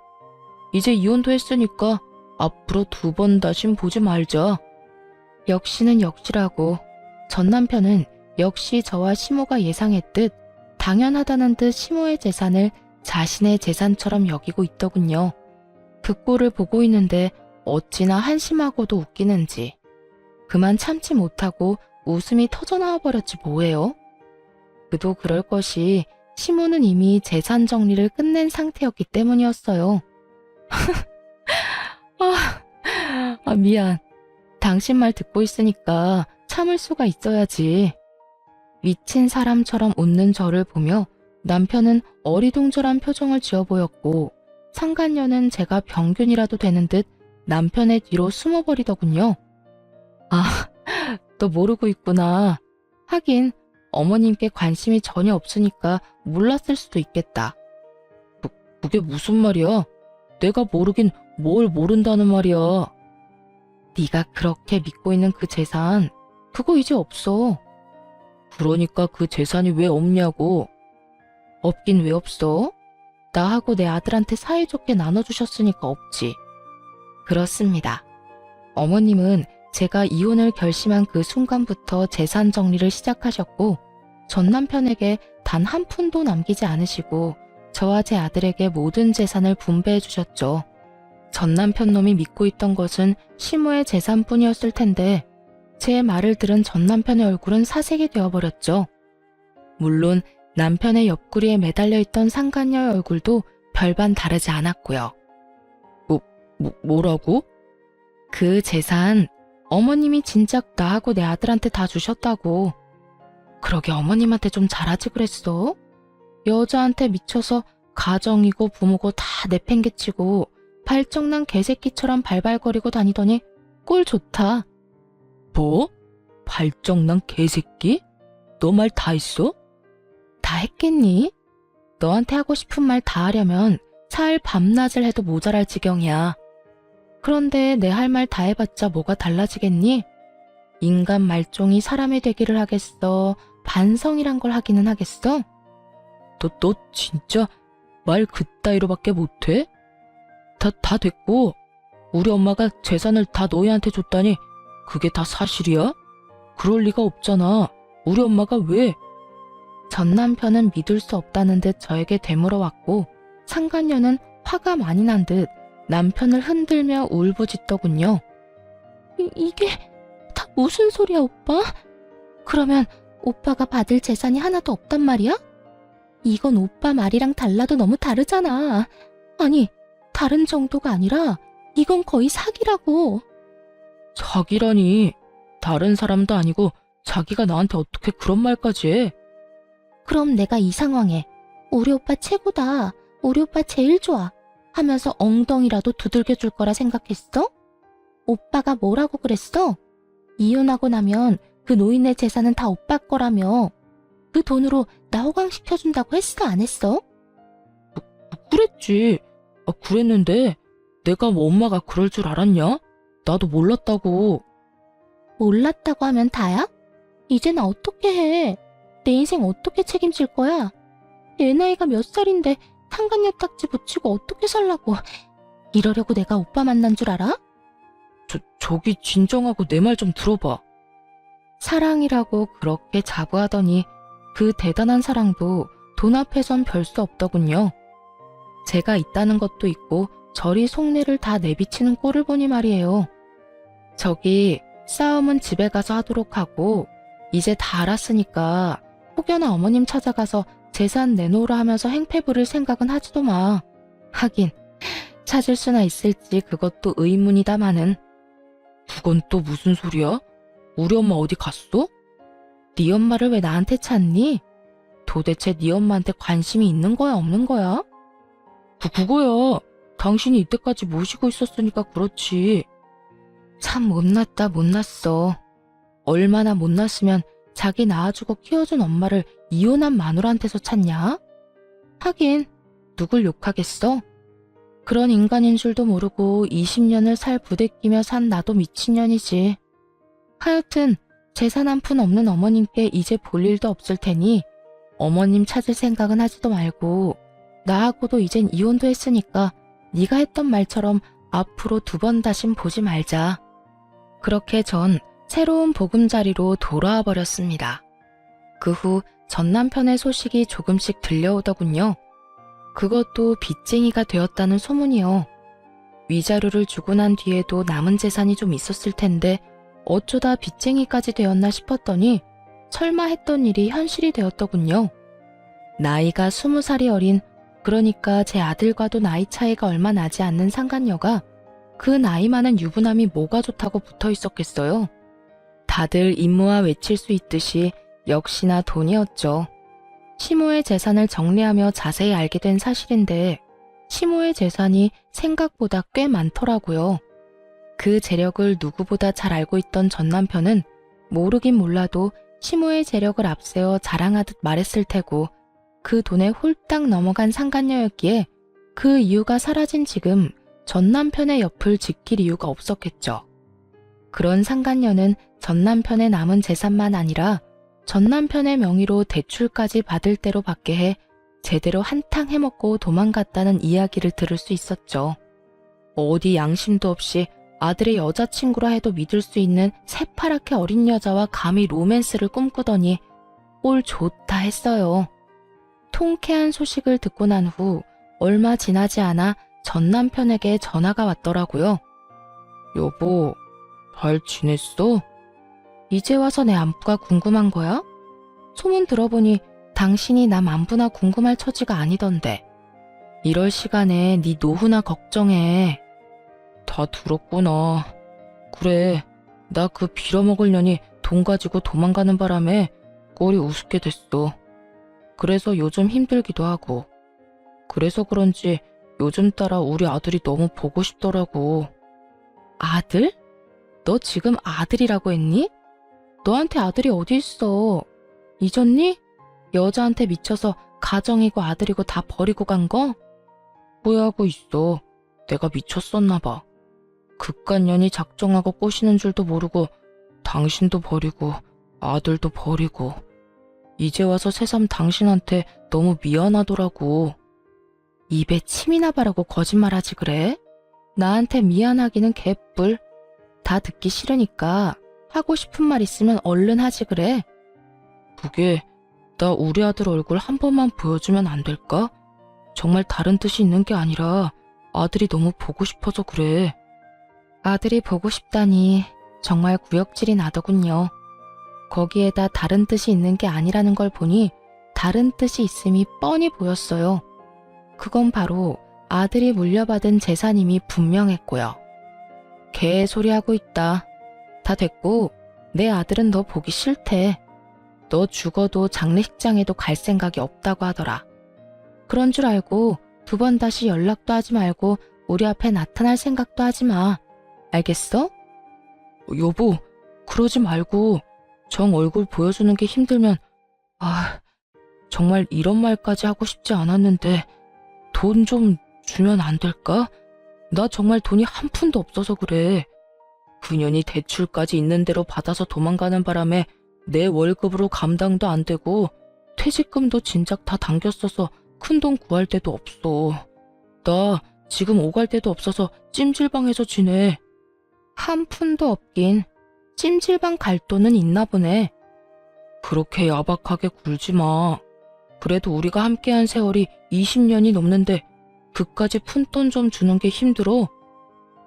이제 이혼도 했으니까 앞으로 두 번 다신 보지 말자. 역시는 역시라고. 전 남편은 역시 저와 시모가 예상했듯 당연하다는 듯 시모의 재산을 자신의 재산처럼 여기고 있더군요. 그 꼴을 보고 있는데 어찌나 한심하고도 웃기는지. 그만 참지 못하고 웃음이 터져나와 버렸지 뭐예요. 그도 그럴 것이 시모는 이미 재산 정리를 끝낸 상태였기 때문이었어요. 미안. 당신 말 듣고 있으니까 참을 수가 있어야지. 미친 사람처럼 웃는 저를 보며 남편은 어리둥절한 표정을 지어 보였고 상간녀는 제가 병균이라도 되는 듯 남편의 뒤로 숨어버리더군요. 너 모르고 있구나. 하긴 어머님께 관심이 전혀 없으니까 몰랐을 수도 있겠다. 그게 무슨 말이야? 내가 모르긴 뭘 모른다는 말이야. 네가 그렇게 믿고 있는 그 재산 그거 이제 없어. 그러니까 그 재산이 왜 없냐고. 없긴 왜 없어? 나하고 내 아들한테 사이좋게 나눠주셨으니까 없지. 그렇습니다. 어머님은 제가 이혼을 결심한 그 순간부터 재산 정리를 시작하셨고 전 남편에게 단 한 푼도 남기지 않으시고 저와 제 아들에게 모든 재산을 분배해 주셨죠. 전 남편 놈이 믿고 있던 것은 시모의 재산뿐이었을 텐데 제 말을 들은 전 남편의 얼굴은 사색이 되어버렸죠. 물론 남편의 옆구리에 매달려 있던 상간녀의 얼굴도 별반 다르지 않았고요. 뭐라고? 그 재산 어머님이 진작 나하고 내 아들한테 다 주셨다고. 그러게 어머님한테 좀 잘하지 그랬어. 여자한테 미쳐서 가정이고 부모고 다 내팽개치고 발정난 개새끼처럼 발발거리고 다니더니 꼴 좋다. 뭐? 발정난 개새끼? 너 말 다 했어? 다 했겠니? 너한테 하고 싶은 말 다 하려면 사흘 밤낮을 해도 모자랄 지경이야. 그런데 내 할 말 다 해봤자 뭐가 달라지겠니? 인간 말종이 사람이 되기를 하겠어? 반성이란 걸 하기는 하겠어? 너 진짜 말 그따위로밖에 못해? 다 됐고 우리 엄마가 재산을 다 너희한테 줬다니 그게 다 사실이야? 그럴 리가 없잖아. 우리 엄마가 왜? 전 남편은 믿을 수 없다는 듯 저에게 되물어왔고 상간녀는 화가 많이 난 듯 남편을 흔들며 울부짖더군요. 이게 다 무슨 소리야 오빠? 그러면 오빠가 받을 재산이 하나도 없단 말이야? 이건 오빠 말이랑 달라도 너무 다르잖아. 아니 다른 정도가 아니라 이건 거의 사기라고. 사기라니. 다른 사람도 아니고 자기가 나한테 어떻게 그런 말까지 해. 그럼 내가 이 상황에 우리 오빠 최고다, 우리 오빠 제일 좋아 하면서 엉덩이라도 두들겨 줄 거라 생각했어? 오빠가 뭐라고 그랬어? 이혼하고 나면 그 노인네 재산은 다 오빠 거라며. 그 돈으로 나 호강시켜준다고 했어 안 했어? 그랬지. 그랬는데 내가 뭐 엄마가 그럴 줄 알았냐? 나도 몰랐다고. 몰랐다고 하면 다야? 이제 나 어떻게 해? 내 인생 어떻게 책임질 거야? 애 나이가 몇 살인데 상간녀 딱지 붙이고 어떻게 살라고. 이러려고 내가 오빠 만난 줄 알아? 저기 진정하고 내 말 좀 들어봐. 사랑이라고 그렇게 자부하더니 그 대단한 사랑도 돈 앞에선 별 수 없더군요. 제가 있다는 것도 있고 저리 속내를 다 내비치는 꼴을 보니 말이에요. 저기 싸움은 집에 가서 하도록 하고 이제 다 알았으니까 혹여나 어머님 찾아가서 재산 내놓으라 하면서 행패 부릴 생각은 하지도 마. 하긴 찾을 수나 있을지 그것도 의문이다마는. 그건 또 무슨 소리야? 우리 엄마 어디 갔어? 네 엄마를 왜 나한테 찾니? 도대체 네 엄마한테 관심이 있는 거야 없는 거야? 그거야. 당신이 이때까지 모시고 있었으니까 그렇지. 참 못났다 못났어. 얼마나 못났으면 자기 낳아주고 키워준 엄마를 이혼한 마누라한테서 찾냐? 하긴 누굴 욕하겠어? 그런 인간인 줄도 모르고 20년을 살 부대끼며 산 나도 미친년이지. 하여튼 재산 한 푼 없는 어머님께 이제 볼 일도 없을 테니 어머님 찾을 생각은 하지도 말고 나하고도 이젠 이혼도 했으니까 네가 했던 말처럼 앞으로 2번 다신 보지 말자. 그렇게 전 새로운 보금자리로 돌아와 버렸습니다. 그 후 전 남편의 소식이 조금씩 들려오더군요. 그것도 빚쟁이가 되었다는 소문이요. 위자료를 주고 난 뒤에도 남은 재산이 좀 있었을 텐데 어쩌다 빚쟁이까지 되었나 싶었더니 설마 했던 일이 현실이 되었더군요. 나이가 20살이 어린, 그러니까 제 아들과도 나이 차이가 얼마 나지 않는 상간녀가 그 나이 많은 유부남이 뭐가 좋다고 붙어 있었겠어요. 다들 임무와 외칠 수 있듯이 역시나 돈이었죠. 시모의 재산을 정리하며 자세히 알게 된 사실인데 시모의 재산이 생각보다 꽤 많더라고요. 그 재력을 누구보다 잘 알고 있던 전 남편은 모르긴 몰라도 시모의 재력을 앞세워 자랑하듯 말했을 테고 그 돈에 홀딱 넘어간 상간녀였기에 그 이유가 사라진 지금 전 남편의 옆을 지킬 이유가 없었겠죠. 그런 상간녀는 전 남편의 남은 재산만 아니라 전 남편의 명의로 대출까지 받을 대로 받게 해 제대로 한탕 해먹고 도망갔다는 이야기를 들을 수 있었죠. 어디 양심도 없이 아들의 여자친구라 해도 믿을 수 있는 새파랗게 어린 여자와 감히 로맨스를 꿈꾸더니 꼴 좋다 했어요. 통쾌한 소식을 듣고 난 후 얼마 지나지 않아 전 남편에게 전화가 왔더라고요. 여보, 잘 지냈어? 이제 와서 내 안부가 궁금한 거야? 소문 들어보니 당신이 남 안부나 궁금할 처지가 아니던데. 이럴 시간에 네 노후나 걱정해. 다 들었구나. 그래, 나 그 빌어먹을 년이 돈 가지고 도망가는 바람에 꼴이 우습게 됐어. 그래서 요즘 힘들기도 하고. 그래서 그런지 요즘 따라 우리 아들이 너무 보고 싶더라고. 아들? 너 지금 아들이라고 했니? 너한테 아들이 어디 있어? 잊었니? 여자한테 미쳐서 가정이고 아들이고 다 버리고 간 거? 후회하고 있어. 내가 미쳤었나 봐. 그깟년이 작정하고 꼬시는 줄도 모르고 당신도 버리고 아들도 버리고 이제 와서 새삼 당신한테 너무 미안하더라고. 입에 침이 나바라고 거짓말하지 그래? 나한테 미안하기는 개뿔. 다 듣기 싫으니까 하고 싶은 말 있으면 얼른 하지 그래. 그게 나 우리 아들 얼굴 한 번만 보여주면 안 될까? 정말 다른 뜻이 있는 게 아니라 아들이 너무 보고 싶어서 그래. 아들이 보고 싶다니 정말 구역질이 나더군요. 거기에다 다른 뜻이 있는 게 아니라는 걸 보니 다른 뜻이 있음이 뻔히 보였어요. 그건 바로 아들이 물려받은 재산임이 분명했고요. 개소리하고 있다. 다 됐고 내 아들은 너 보기 싫대. 너 죽어도 장례식장에도 갈 생각이 없다고 하더라. 그런 줄 알고 두 번 다시 연락도 하지 말고 우리 앞에 나타날 생각도 하지 마. 알겠어? 여보, 그러지 말고 정 얼굴 보여주는 게 힘들면 정말 이런 말까지 하고 싶지 않았는데 돈 좀 주면 안 될까? 나 정말 돈이 한 푼도 없어서 그래. 그년이 대출까지 있는 대로 받아서 도망가는 바람에 내 월급으로 감당도 안 되고 퇴직금도 진작 다 당겼어서 큰돈 구할 데도 없어. 나 지금 오갈 데도 없어서 찜질방에서 지내. 한 푼도 없긴 찜질방 갈 돈은 있나 보네. 그렇게 야박하게 굴지 마. 그래도 우리가 함께한 세월이 20년이 넘는데 그까지 푼돈 좀 주는 게 힘들어?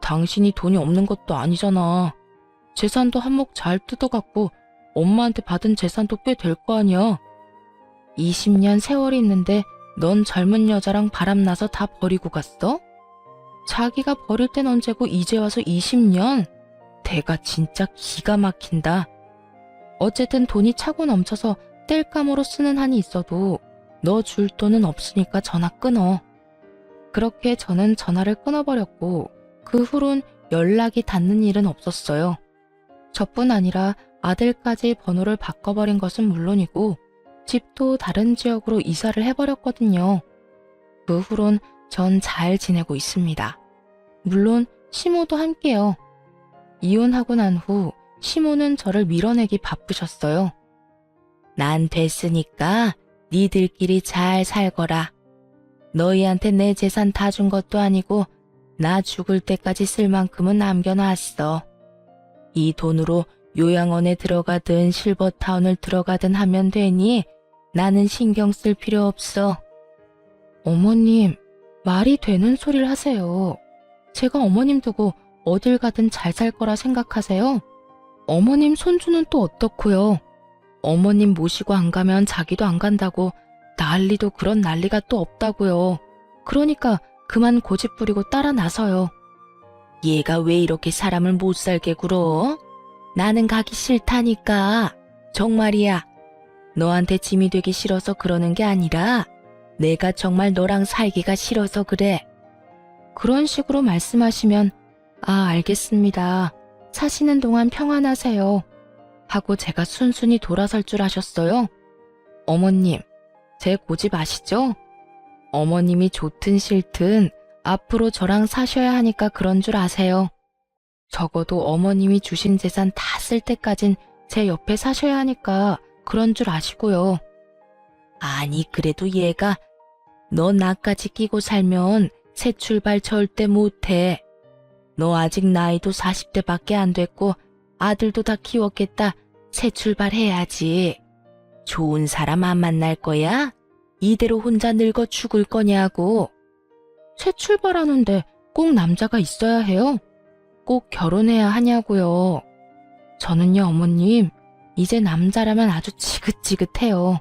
당신이 돈이 없는 것도 아니잖아. 재산도 한몫 잘 뜯어갖고 엄마한테 받은 재산도 꽤 될 거 아니야. 20년 세월이 있는데 넌 젊은 여자랑 바람나서 다 버리고 갔어? 자기가 버릴 땐 언제고 이제 와서 20년? 대가 진짜 기가 막힌다. 어쨌든 돈이 차고 넘쳐서 뗄감으로 쓰는 한이 있어도 너 줄 돈은 없으니까 전화 끊어. 그렇게 저는 전화를 끊어버렸고 그 후론 연락이 닿는 일은 없었어요. 저뿐 아니라 아들까지 번호를 바꿔버린 것은 물론이고 집도 다른 지역으로 이사를 해버렸거든요. 그 후론 전 잘 지내고 있습니다. 물론 시모도 함께요. 이혼하고 난 후 시모는 저를 밀어내기 바쁘셨어요. 난 됐으니까 니들끼리 잘 살거라. 너희한테 내 재산 다 준 것도 아니고 나 죽을 때까지 쓸 만큼은 남겨놨어. 이 돈으로 요양원에 들어가든 실버타운을 들어가든 하면 되니 나는 신경 쓸 필요 없어. 어머님, 말이 되는 소리를 하세요. 제가 어머님 두고 어딜 가든 잘 살 거라 생각하세요? 어머님 손주는 또 어떻고요? 어머님 모시고 안 가면 자기도 안 간다고 난리도 그런 난리가 또 없다고요. 그러니까 그만 고집 부리고 따라 나서요. 얘가 왜 이렇게 사람을 못 살게 굴어? 나는 가기 싫다니까. 정말이야. 너한테 짐이 되기 싫어서 그러는 게 아니라 내가 정말 너랑 살기가 싫어서 그래. 그런 식으로 말씀하시면 알겠습니다. 사시는 동안 평안하세요. 하고 제가 순순히 돌아설 줄 아셨어요? 어머님, 제 고집 아시죠? 어머님이 좋든 싫든 앞으로 저랑 사셔야 하니까 그런 줄 아세요. 적어도 어머님이 주신 재산 다 쓸 때까진 제 옆에 사셔야 하니까 그런 줄 아시고요. 아니, 그래도 얘가 너 나까지 끼고 살면 새 출발 절대 못해. 너 아직 나이도 40대밖에 안 됐고 아들도 다 키웠겠다. 새 출발해야지. 좋은 사람 안 만날 거야? 이대로 혼자 늙어 죽을 거냐고. 새 출발하는데 꼭 남자가 있어야 해요? 꼭 결혼해야 하냐고요. 저는요, 어머님, 이제 남자라면 아주 지긋지긋해요.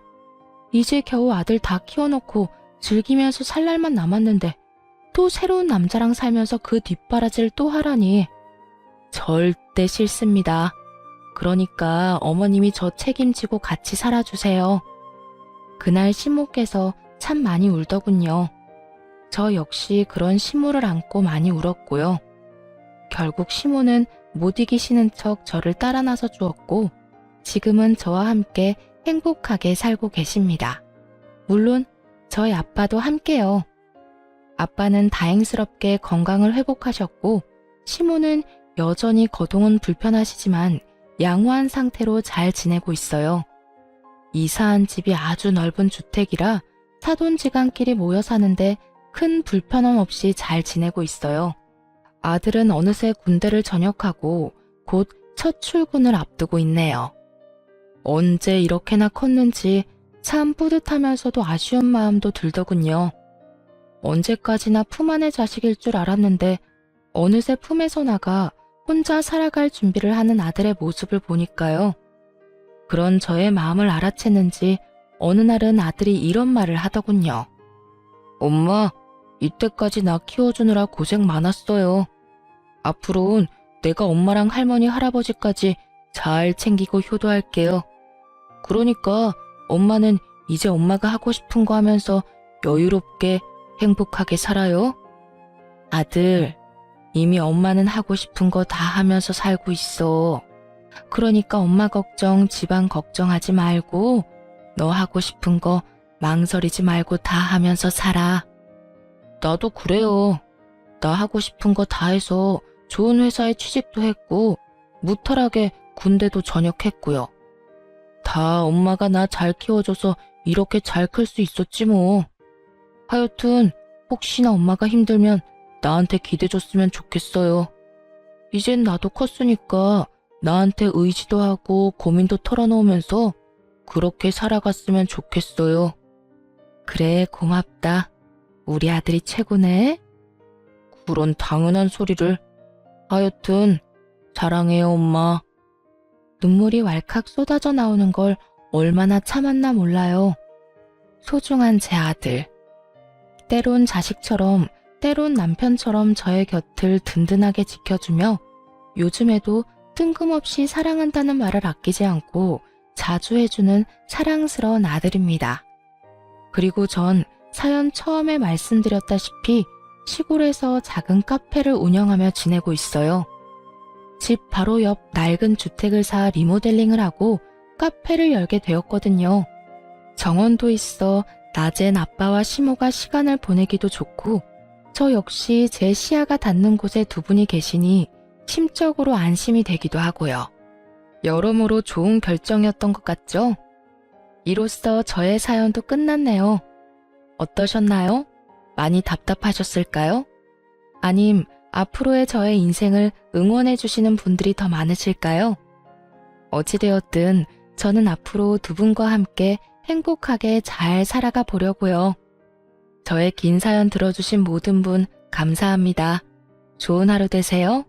이제 겨우 아들 다 키워놓고 즐기면서 살 날만 남았는데 또 새로운 남자랑 살면서 그 뒷바라지를 또 하라니. 절대 싫습니다. 그러니까 어머님이 저 책임지고 같이 살아주세요. 그날 시모께서 참 많이 울더군요. 저 역시 그런 시모를 안고 많이 울었고요. 결국 시모는 못 이기시는 척 저를 따라 나서 주었고 지금은 저와 함께 행복하게 살고 계십니다. 물론 저희 아빠도 함께요. 아빠는 다행스럽게 건강을 회복하셨고 시모는 여전히 거동은 불편하시지만 양호한 상태로 잘 지내고 있어요. 이사한 집이 아주 넓은 주택이라 사돈지간끼리 모여 사는데 큰 불편함 없이 잘 지내고 있어요. 아들은 어느새 군대를 전역하고 곧 첫 출근을 앞두고 있네요. 언제 이렇게나 컸는지 참 뿌듯하면서도 아쉬운 마음도 들더군요. 언제까지나 품 안의 자식일 줄 알았는데 어느새 품에서 나가 혼자 살아갈 준비를 하는 아들의 모습을 보니까요. 그런 저의 마음을 알아챘는지 어느 날은 아들이 이런 말을 하더군요. 엄마, 이때까지 나 키워주느라 고생 많았어요. 앞으로는 내가 엄마랑 할머니, 할아버지까지 잘 챙기고 효도할게요. 그러니까 엄마는 이제 엄마가 하고 싶은 거 하면서 여유롭게 행복하게 살아요. 아들, 이미 엄마는 하고 싶은 거 다 하면서 살고 있어. 그러니까 엄마 걱정, 집안 걱정하지 말고 너 하고 싶은 거 망설이지 말고 다 하면서 살아. 나도 그래요. 나 하고 싶은 거 다 해서 좋은 회사에 취직도 했고 무탈하게 군대도 전역했고요. 다 엄마가 나 잘 키워줘서 이렇게 잘 클 수 있었지 뭐. 하여튼 혹시나 엄마가 힘들면 나한테 기대줬으면 좋겠어요. 이젠 나도 컸으니까 나한테 의지도 하고 고민도 털어놓으면서 그렇게 살아갔으면 좋겠어요. 그래, 고맙다. 우리 아들이 최고네. 그런 당연한 소리를. 하여튼 사랑해요, 엄마. 눈물이 왈칵 쏟아져 나오는 걸 얼마나 참았나 몰라요. 소중한 제 아들. 때론 자식처럼, 때론 남편처럼 저의 곁을 든든하게 지켜주며 요즘에도 뜬금없이 사랑한다는 말을 아끼지 않고 자주 해주는 사랑스러운 아들입니다. 그리고 전 사연 처음에 말씀드렸다시피 시골에서 작은 카페를 운영하며 지내고 있어요. 집 바로 옆 낡은 주택을 사 리모델링을 하고 카페를 열게 되었거든요. 정원도 있어 낮엔 아빠와 시모가 시간을 보내기도 좋고 저 역시 제 시야가 닿는 곳에 두 분이 계시니 심적으로 안심이 되기도 하고요. 여러모로 좋은 결정이었던 것 같죠? 이로써 저의 사연도 끝났네요. 어떠셨나요? 많이 답답하셨을까요? 아님 앞으로의 저의 인생을 응원해 주시는 분들이 더 많으실까요? 어찌되었든 저는 앞으로 두 분과 함께 행복하게 잘 살아가 보려고요. 저의 긴 사연 들어주신 모든 분 감사합니다. 좋은 하루 되세요.